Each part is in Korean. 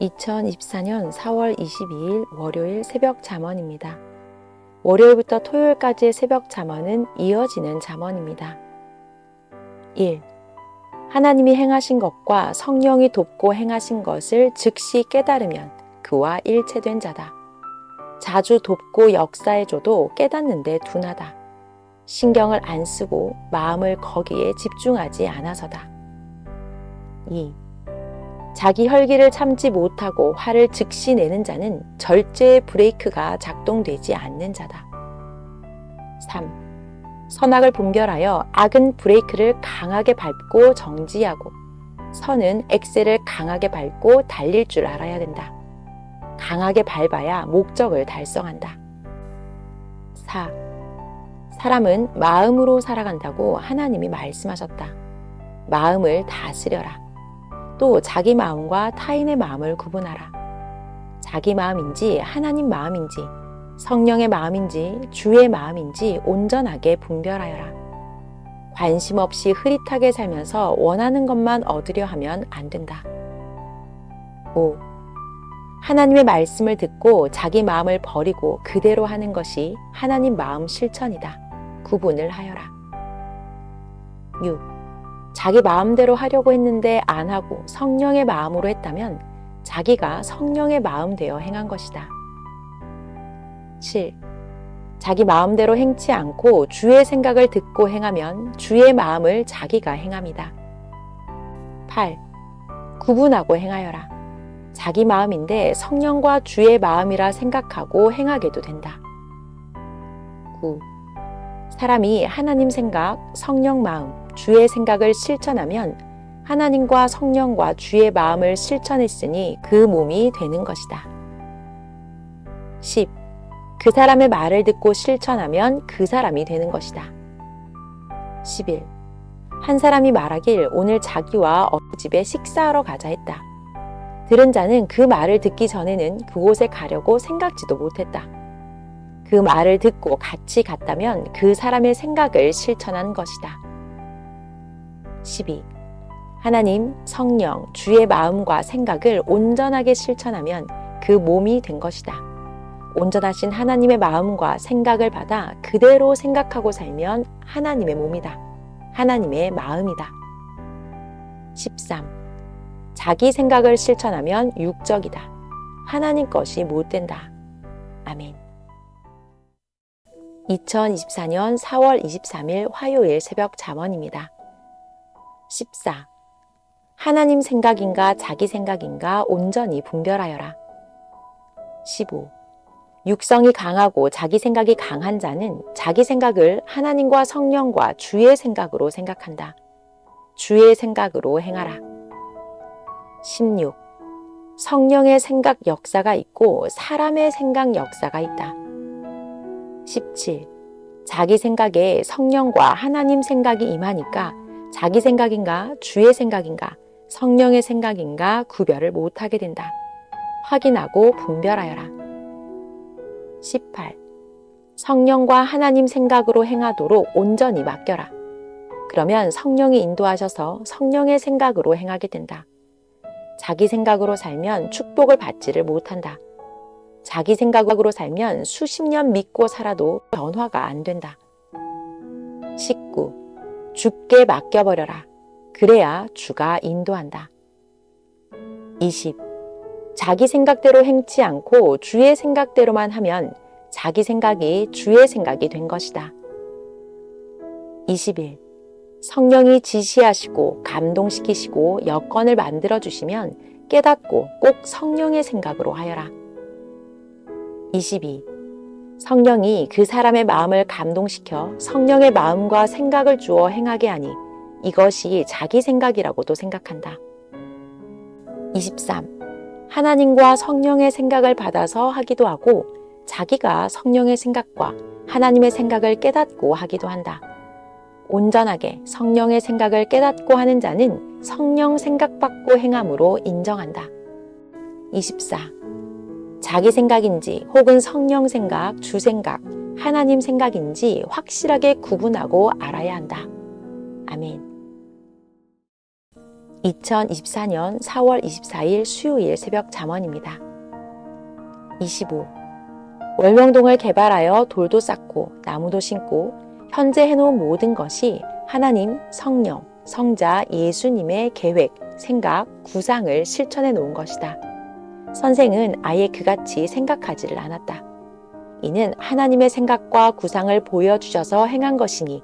2024년 4월 22일 월요일 새벽 잠언입니다. 월요일부터 토요일까지의 새벽 잠언은 이어지는 잠언입니다. 1. 하나님이 행하신 것과 성령이 돕고 행하신 것을 즉시 깨달으면 그와 일체된 자다. 자주 돕고 역사해줘도 깨닫는데 둔하다. 신경을 안 쓰고 마음을 거기에 집중하지 않아서다. 2. 자기 혈기를 참지 못하고 화를 즉시 내는 자는 절제의 브레이크가 작동되지 않는 자다. 3. 선악을 분별하여 악은 브레이크를 강하게 밟고 정지하고 선은 엑셀을 강하게 밟고 달릴 줄 알아야 된다. 강하게 밟아야 목적을 달성한다. 4. 사람은 마음으로 살아간다고 하나님이 말씀하셨다. 마음을 다스려라. 또 자기 마음과 타인의 마음을 구분하라. 자기 마음인지 하나님 마음인지 성령의 마음인지 주의 마음인지 온전하게 분별하여라. 관심 없이 흐릿하게 살면서 원하는 것만 얻으려 하면 안 된다. 5. 하나님의 말씀을 듣고 자기 마음을 버리고 그대로 하는 것이 하나님 마음 실천이다. 구분을 하여라. 6. 자기 마음대로 하려고 했는데 안 하고 성령의 마음으로 했다면 자기가 성령의 마음 되어 행한 것이다. 7. 자기 마음대로 행치 않고 주의 생각을 듣고 행하면 주의 마음을 자기가 행함이다. 8. 구분하고 행하여라. 자기 마음인데 성령과 주의 마음이라 생각하고 행하게도 된다. 9. 사람이 하나님 생각, 성령 마음, 주의 생각을 실천하면 하나님과 성령과 주의 마음을 실천했으니 그 몸이 되는 것이다. 10. 그 사람의 말을 듣고 실천하면 그 사람이 되는 것이다. 11. 한 사람이 말하길 오늘 자기와 어느 집에 식사하러 가자 했다. 들은 자는 그 말을 듣기 전에는 그곳에 가려고 생각지도 못했다. 그 말을 듣고 같이 갔다면 그 사람의 생각을 실천한 것이다. 12. 하나님, 성령, 주의 마음과 생각을 온전하게 실천하면 그 몸이 된 것이다. 온전하신 하나님의 마음과 생각을 받아 그대로 생각하고 살면 하나님의 몸이다. 하나님의 마음이다. 13. 자기 생각을 실천하면 육적이다. 하나님 것이 못 된다. 아멘. 2024년 4월 23일 화요일 새벽 잠언입니다. 14. 하나님 생각인가 자기 생각인가 온전히 분별하여라. 15. 육성이 강하고 자기 생각이 강한 자는 자기 생각을 하나님과 성령과 주의 생각으로 생각한다. 주의 생각으로 행하라. 16. 성령의 생각 역사가 있고 사람의 생각 역사가 있다. 17. 자기 생각에 성령과 하나님 생각이 임하니까 자기 생각인가 주의 생각인가 성령의 생각인가 구별을 못하게 된다. 확인하고 분별하여라. 18. 성령과 하나님 생각으로 행하도록 온전히 맡겨라. 그러면 성령이 인도하셔서 성령의 생각으로 행하게 된다. 자기 생각으로 살면 축복을 받지를 못한다. 자기 생각으로 살면 수십 년 믿고 살아도 변화가 안 된다. 19. 주께 맡겨버려라. 그래야 주가 인도한다. 20. 자기 생각대로 행치 않고 주의 생각대로만 하면 자기 생각이 주의 생각이 된 것이다. 21. 성령이 지시하시고 감동시키시고 여건을 만들어주시면 깨닫고 꼭 성령의 생각으로 하여라. 22. 성령이 그 사람의 마음을 감동시켜 성령의 마음과 생각을 주어 행하게 하니 이것이 자기 생각이라고도 생각한다. 23. 하나님과 성령의 생각을 받아서 하기도 하고 자기가 성령의 생각과 하나님의 생각을 깨닫고 하기도 한다. 온전하게 성령의 생각을 깨닫고 하는 자는 성령 생각받고 행함으로 인정한다. 24. 자기 생각인지 혹은 성령 생각, 주 생각, 하나님 생각인지 확실하게 구분하고 알아야 한다. 아멘. 2024년 4월 24일 수요일 새벽 잠언입니다. 25. 월명동을 개발하여 돌도 쌓고 나무도 심고 현재 해놓은 모든 것이 하나님, 성령, 성자 예수님의 계획, 생각, 구상을 실천해 놓은 것이다. 선생은 아예 그같이 생각하지를 않았다. 이는 하나님의 생각과 구상을 보여주셔서 행한 것이니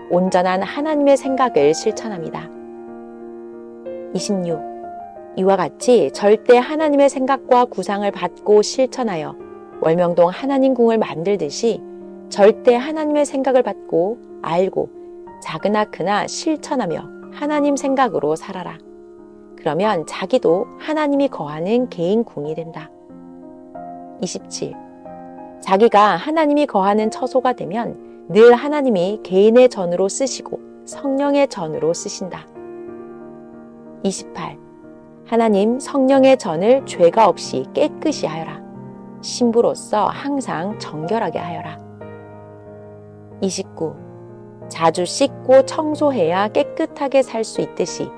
온전한 하나님의 생각을 실천합니다. 26. 이와 같이 절대 하나님의 생각과 구상을 받고 실천하여 월명동 하나님궁을 만들듯이 절대 하나님의 생각을 받고 알고 작으나 크나 실천하며 하나님 생각으로 살아라. 그러면 자기도 하나님이 거하는 개인 궁이 된다. 27. 자기가 하나님이 거하는 처소가 되면 늘 하나님이 개인의 전으로 쓰시고 성령의 전으로 쓰신다. 28. 하나님 성령의 전을 죄가 없이 깨끗이 하여라. 신부로서 항상 정결하게 하여라. 29. 자주 씻고 청소해야 깨끗하게 살 수 있듯이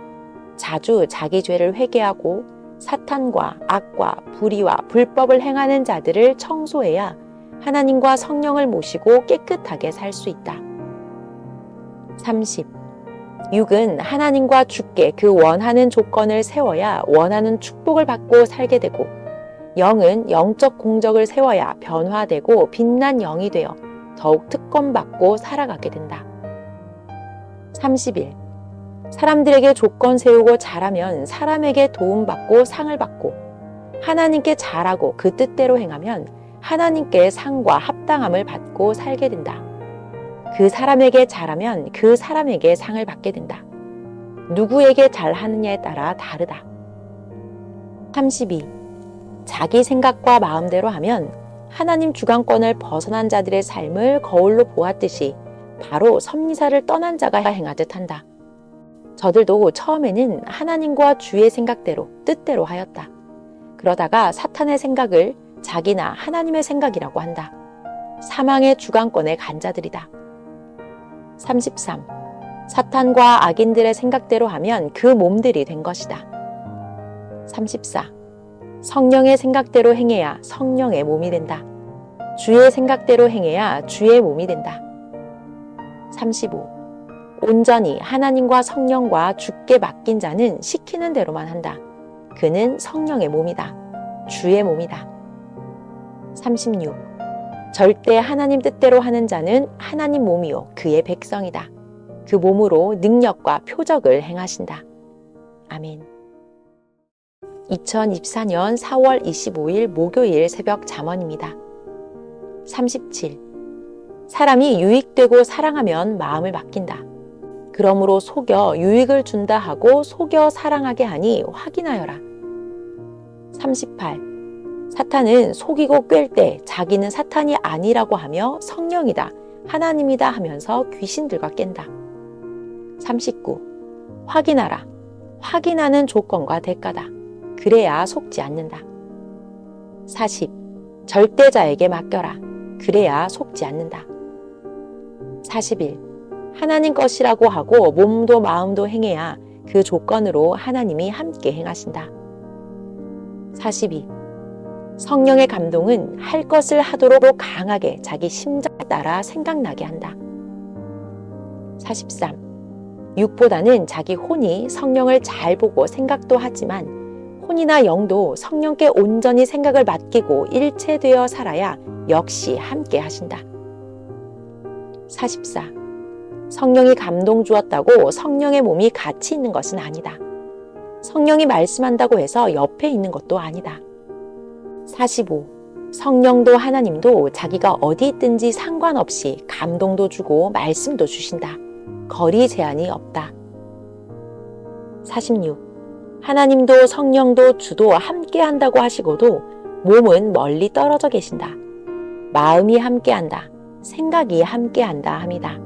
자주 자기 죄를 회개하고 사탄과 악과 불의와 불법을 행하는 자들을 청소해야 하나님과 성령을 모시고 깨끗하게 살 수 있다. 30. 육은 하나님과 주께 그 원하는 조건을 세워야 원하는 축복을 받고 살게 되고 영은 영적 공적을 세워야 변화되고 빛난 영이 되어 더욱 특권받고 살아가게 된다. 31. 사람들에게 조건 세우고 잘하면 사람에게 도움받고 상을 받고 하나님께 잘하고 그 뜻대로 행하면 하나님께 상과 합당함을 받고 살게 된다. 그 사람에게 잘하면 그 사람에게 상을 받게 된다. 누구에게 잘하느냐에 따라 다르다. 32. 자기 생각과 마음대로 하면 하나님 주관권을 벗어난 자들의 삶을 거울로 보았듯이 바로 섭리사를 떠난 자가 행하듯 한다. 저들도 처음에는 하나님과 주의 생각대로 뜻대로 하였다. 그러다가 사탄의 생각을 자기나 하나님의 생각이라고 한다. 사망의 주관권에 간 자들이다. 33. 사탄과 악인들의 생각대로 하면 그 몸들이 된 것이다. 34. 성령의 생각대로 행해야 성령의 몸이 된다. 주의 생각대로 행해야 주의 몸이 된다. 35. 온전히 하나님과 성령과 주께 맡긴 자는 시키는 대로만 한다. 그는 성령의 몸이다. 주의 몸이다. 36. 절대 하나님 뜻대로 하는 자는 하나님 몸이요 그의 백성이다. 그 몸으로 능력과 표적을 행하신다. 아멘. 2024년 4월 25일 목요일 새벽 잠언입니다. 37. 사람이 유익되고 사랑하면 마음을 맡긴다. 그러므로 속여 유익을 준다 하고 속여 사랑하게 하니 확인하여라. 38. 사탄은 속이고 꿰을 때 자기는 사탄이 아니라고 하며 성령이다, 하나님이다 하면서 귀신들과 깬다. 39. 확인하라. 확인하는 조건과 대가다. 그래야 속지 않는다. 40. 절대자에게 맡겨라. 그래야 속지 않는다. 41. 하나님 것이라고 하고 몸도 마음도 행해야 그 조건으로 하나님이 함께 행하신다. 42. 성령의 감동은 할 것을 하도록 강하게 자기 심장에 따라 생각나게 한다. 43. 육보다는 자기 혼이 성령을 잘 보고 생각도 하지만 혼이나 영도 성령께 온전히 생각을 맡기고 일체되어 살아야 역시 함께 하신다. 44. 성령이 감동 주었다고 성령의 몸이 같이 있는 것은 아니다. 성령이 말씀한다고 해서 옆에 있는 것도 아니다. 45. 성령도 하나님도 자기가 어디 있든지 상관없이 감동도 주고 말씀도 주신다. 거리 제한이 없다. 46. 하나님도 성령도 주도 함께 한다고 하시고도 몸은 멀리 떨어져 계신다. 마음이 함께한다. 생각이 함께한다 합니다.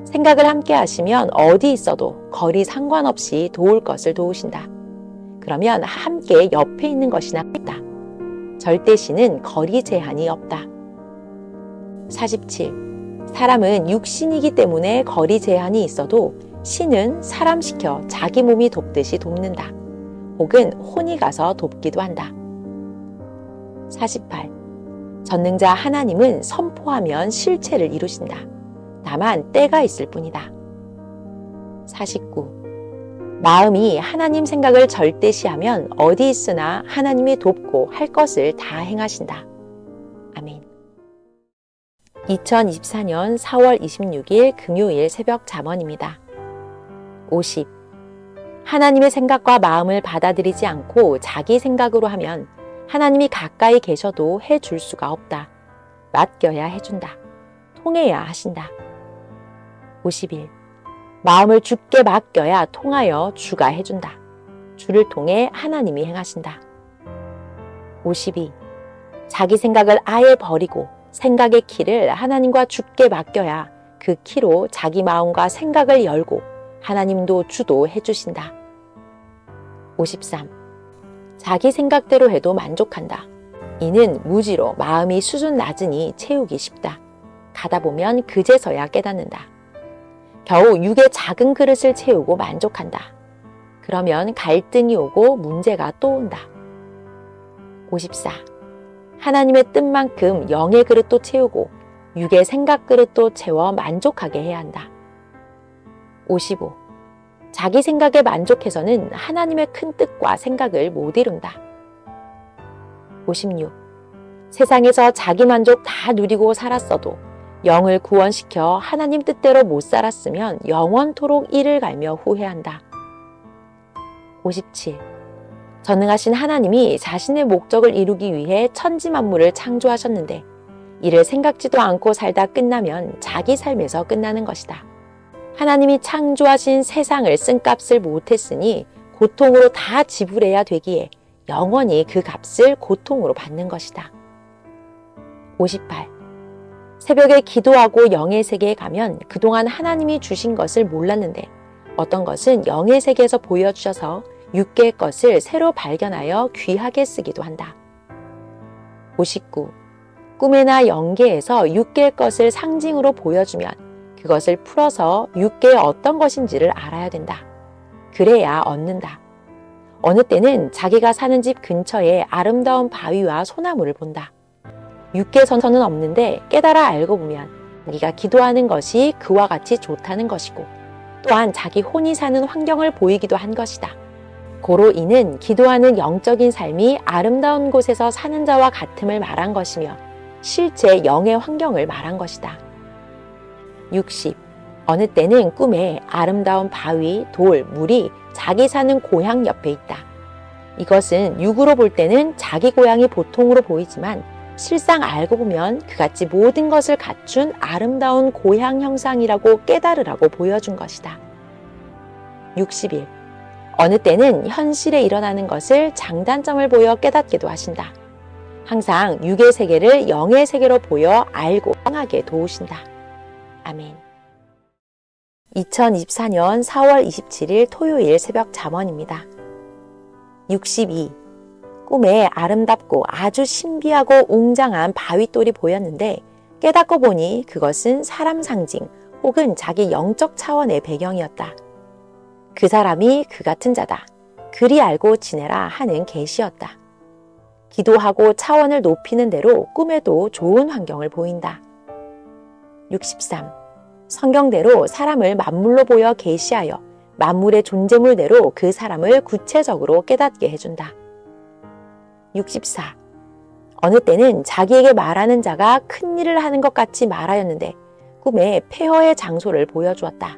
생각을 함께 하시면 어디 있어도 거리 상관없이 도울 것을 도우신다. 그러면 함께 옆에 있는 것이나 있다. 절대시는 거리 제한이 없다. 47. 사람은 육신이기 때문에 거리 제한이 있어도 신은 사람 시켜 자기 몸이 돕듯이 돕는다. 혹은 혼이 가서 돕기도 한다. 48. 전능자 하나님은 선포하면 실체를 이루신다. 다만 때가 있을 뿐이다. 49. 마음이 하나님 생각을 절대시하면 어디 있으나 하나님이 돕고 할 것을 다 행하신다. 아멘. 2024년 4월 26일 금요일 새벽 잠언입니다. 50. 하나님의 생각과 마음을 받아들이지 않고 자기 생각으로 하면 하나님이 가까이 계셔도 해줄 수가 없다. 맡겨야 해준다. 통해야 하신다. 51. 마음을 주께 맡겨야 통하여 주가 해준다. 주를 통해 하나님이 행하신다. 52. 자기 생각을 아예 버리고 생각의 키를 하나님과 주께 맡겨야 그 키로 자기 마음과 생각을 열고 하나님도 주도 해주신다. 53. 자기 생각대로 해도 만족한다. 이는 무지로 마음이 수준 낮으니 채우기 쉽다. 가다 보면 그제서야 깨닫는다. 겨우 육의 작은 그릇을 채우고 만족한다. 그러면 갈등이 오고 문제가 또 온다. 54. 하나님의 뜻만큼 영의 그릇도 채우고 육의 생각 그릇도 채워 만족하게 해야 한다. 55. 자기 생각에 만족해서는 하나님의 큰 뜻과 생각을 못 이룬다. 56. 세상에서 자기 만족 다 누리고 살았어도 영을 구원시켜 하나님 뜻대로 못 살았으면 영원토록 이를 갈며 후회한다. 57. 전능하신 하나님이 자신의 목적을 이루기 위해 천지 만물을 창조하셨는데 이를 생각지도 않고 살다 끝나면 자기 삶에서 끝나는 것이다. 하나님이 창조하신 세상을 쓴값을 못했으니 고통으로 다 지불해야 되기에 영원히 그 값을 고통으로 받는 것이다. 58. 새벽에 기도하고 영의 세계에 가면 그동안 하나님이 주신 것을 몰랐는데 어떤 것은 영의 세계에서 보여주셔서 육계의 것을 새로 발견하여 귀하게 쓰기도 한다. 59. 꿈에나 영계에서 육계의 것을 상징으로 보여주면 그것을 풀어서 육계의 어떤 것인지를 알아야 된다. 그래야 얻는다. 어느 때는 자기가 사는 집 근처에 아름다운 바위와 소나무를 본다. 육계선서는 없는데 깨달아 알고 보면 자기가 기도하는 것이 그와 같이 좋다는 것이고 또한 자기 혼이 사는 환경을 보이기도 한 것이다. 고로 이는 기도하는 영적인 삶이 아름다운 곳에서 사는 자와 같음을 말한 것이며 실제 영의 환경을 말한 것이다. 60. 어느 때는 꿈에 아름다운 바위, 돌, 물이 자기 사는 고향 옆에 있다. 이것은 육으로 볼 때는 자기 고향이 보통으로 보이지만 실상 알고 보면 그같이 모든 것을 갖춘 아름다운 고향 형상이라고 깨달으라고 보여준 것이다. 61. 어느 때는 현실에 일어나는 것을 장단점을 보여 깨닫기도 하신다. 항상 육의 세계를 영의 세계로 보여 알고 행하게 도우신다. 아멘. 2024년 4월 27일 토요일 새벽 잠언입니다. 62. 꿈에 아름답고 아주 신비하고 웅장한 바위돌이 보였는데 깨닫고 보니 그것은 사람 상징 혹은 자기 영적 차원의 배경이었다. 그 사람이 그 같은 자다. 그리 알고 지내라 하는 계시였다. 기도하고 차원을 높이는 대로 꿈에도 좋은 환경을 보인다. 63. 성경대로 사람을 만물로 보여 계시하여 만물의 존재물대로 그 사람을 구체적으로 깨닫게 해준다. 64. 어느 때는 자기에게 말하는 자가 큰 일을 하는 것 같이 말하였는데 꿈에 폐허의 장소를 보여주었다.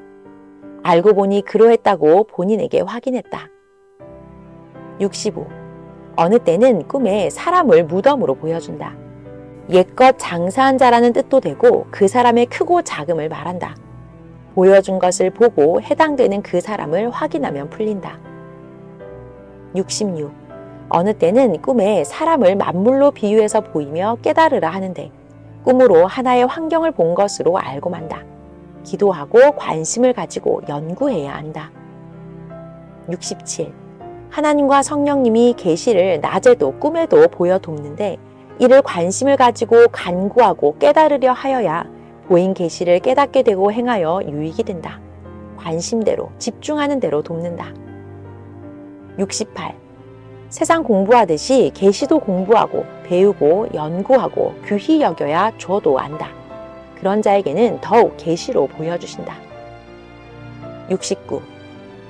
알고 보니 그러했다고 본인에게 확인했다. 65. 어느 때는 꿈에 사람을 무덤으로 보여준다. 옛것 장사한 자라는 뜻도 되고 그 사람의 크고 작음을 말한다. 보여준 것을 보고 해당되는 그 사람을 확인하면 풀린다. 66. 어느 때는 꿈에 사람을 만물로 비유해서 보이며 깨달으라 하는데 꿈으로 하나의 환경을 본 것으로 알고 만다. 기도하고 관심을 가지고 연구해야 한다. 67. 하나님과 성령님이 계시를 낮에도 꿈에도 보여 돕는데 이를 관심을 가지고 간구하고 깨달으려 하여야 보인 계시를 깨닫게 되고 행하여 유익이 된다. 관심대로, 집중하는 대로 돕는다. 68. 세상 공부하듯이 계시도 공부하고 배우고 연구하고 귀히 여겨야 줘도 안다. 그런 자에게는 더욱 계시로 보여주신다. 69.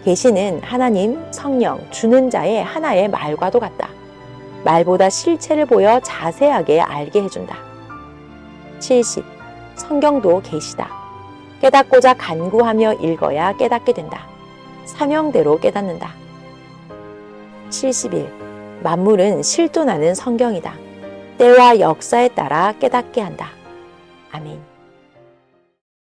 계시는 하나님, 성령, 주는 자의 하나의 말과도 같다. 말보다 실체를 보여 자세하게 알게 해준다. 70. 성경도 계시다. 깨닫고자 간구하며 읽어야 깨닫게 된다. 사명대로 깨닫는다. 71. 만물은 실존하는 성경이다. 때와 역사에 따라 깨닫게 한다. 아멘.